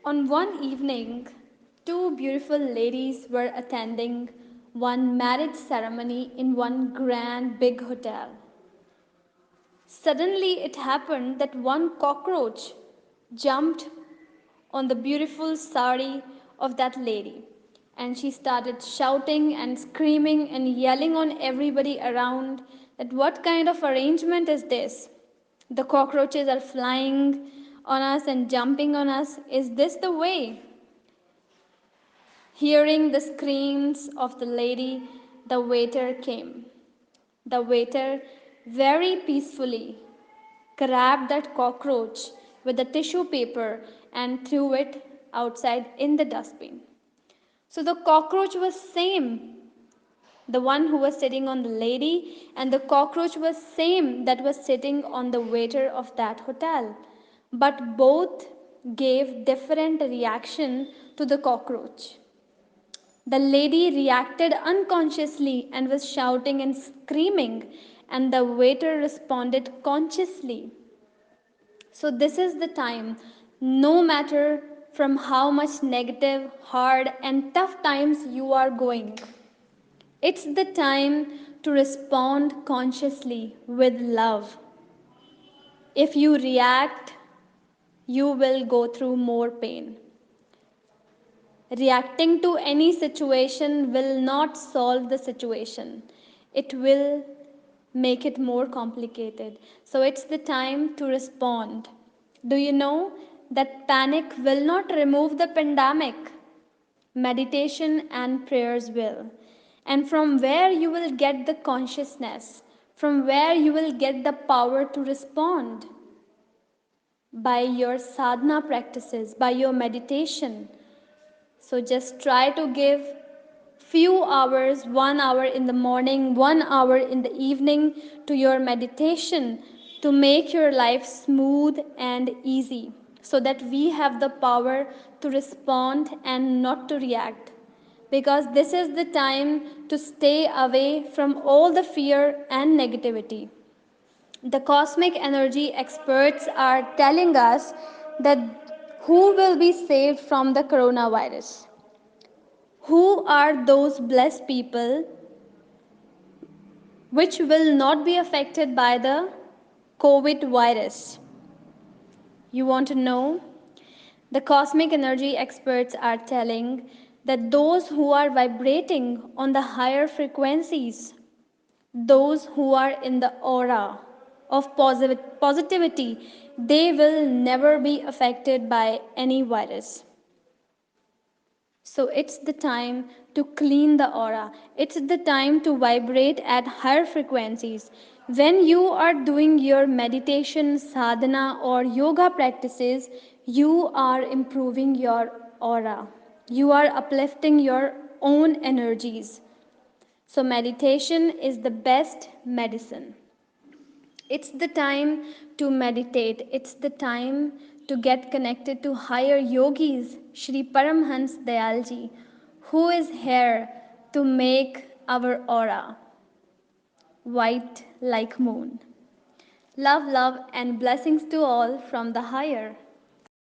On one evening, two beautiful ladies were attending one marriage ceremony in one grand big hotel. Suddenly, it happened that one cockroach jumped on the beautiful sari of that lady, and she started shouting and screaming and yelling on everybody around that what kind of arrangement is this? The cockroaches are flying on us and jumping on us. Is this the way? Hearing the screams of the lady, the waiter came. The waiter very peacefully grabbed that cockroach with a tissue paper and threw it outside in the dustbin. So the cockroach was same, the one who was sitting on the lady, and the cockroach was same that was sitting on the waiter of that hotel. But both gave different reaction to the cockroach. The lady reacted unconsciously and was shouting and screaming, and the waiter responded consciously. So, this is the time, no matter from how much negative, hard, and tough times you are going, it's the time to respond consciously with love. If you react, you will go through more pain. Reacting to any situation will not solve the situation, it will make it more complicated. So it's the time to respond. Do you know that panic will not remove the pandemic? Meditation and prayers will. And from where you will get the consciousness, from where you will get the power to respond? By your sadhana practices, by your meditation. So just try to give few hours, 1 hour in the morning, 1 hour in the evening to your meditation to make your life smooth and easy so that we have the power to respond and not to react. Because this is the time to stay away from all the fear and negativity. The cosmic energy experts are telling us that who will be saved from the coronavirus? Who are those blessed people which will not be affected by the COVID virus? You want to know? The cosmic energy experts are telling that those who are vibrating on the higher frequencies, those who are in the aura of positivity, they will never be affected by any virus. So it's the time to clean the aura. It's the time to vibrate at higher frequencies. When you are doing your meditation, sadhana, or yoga practices, you are improving your aura. You are uplifting your own energies. So, meditation is the best medicine. It's the time to meditate. It's the time to get connected to higher yogis, Shri Paramhans Dayalji, who is here to make our aura white like moon. Love, love, and blessings to all from the higher.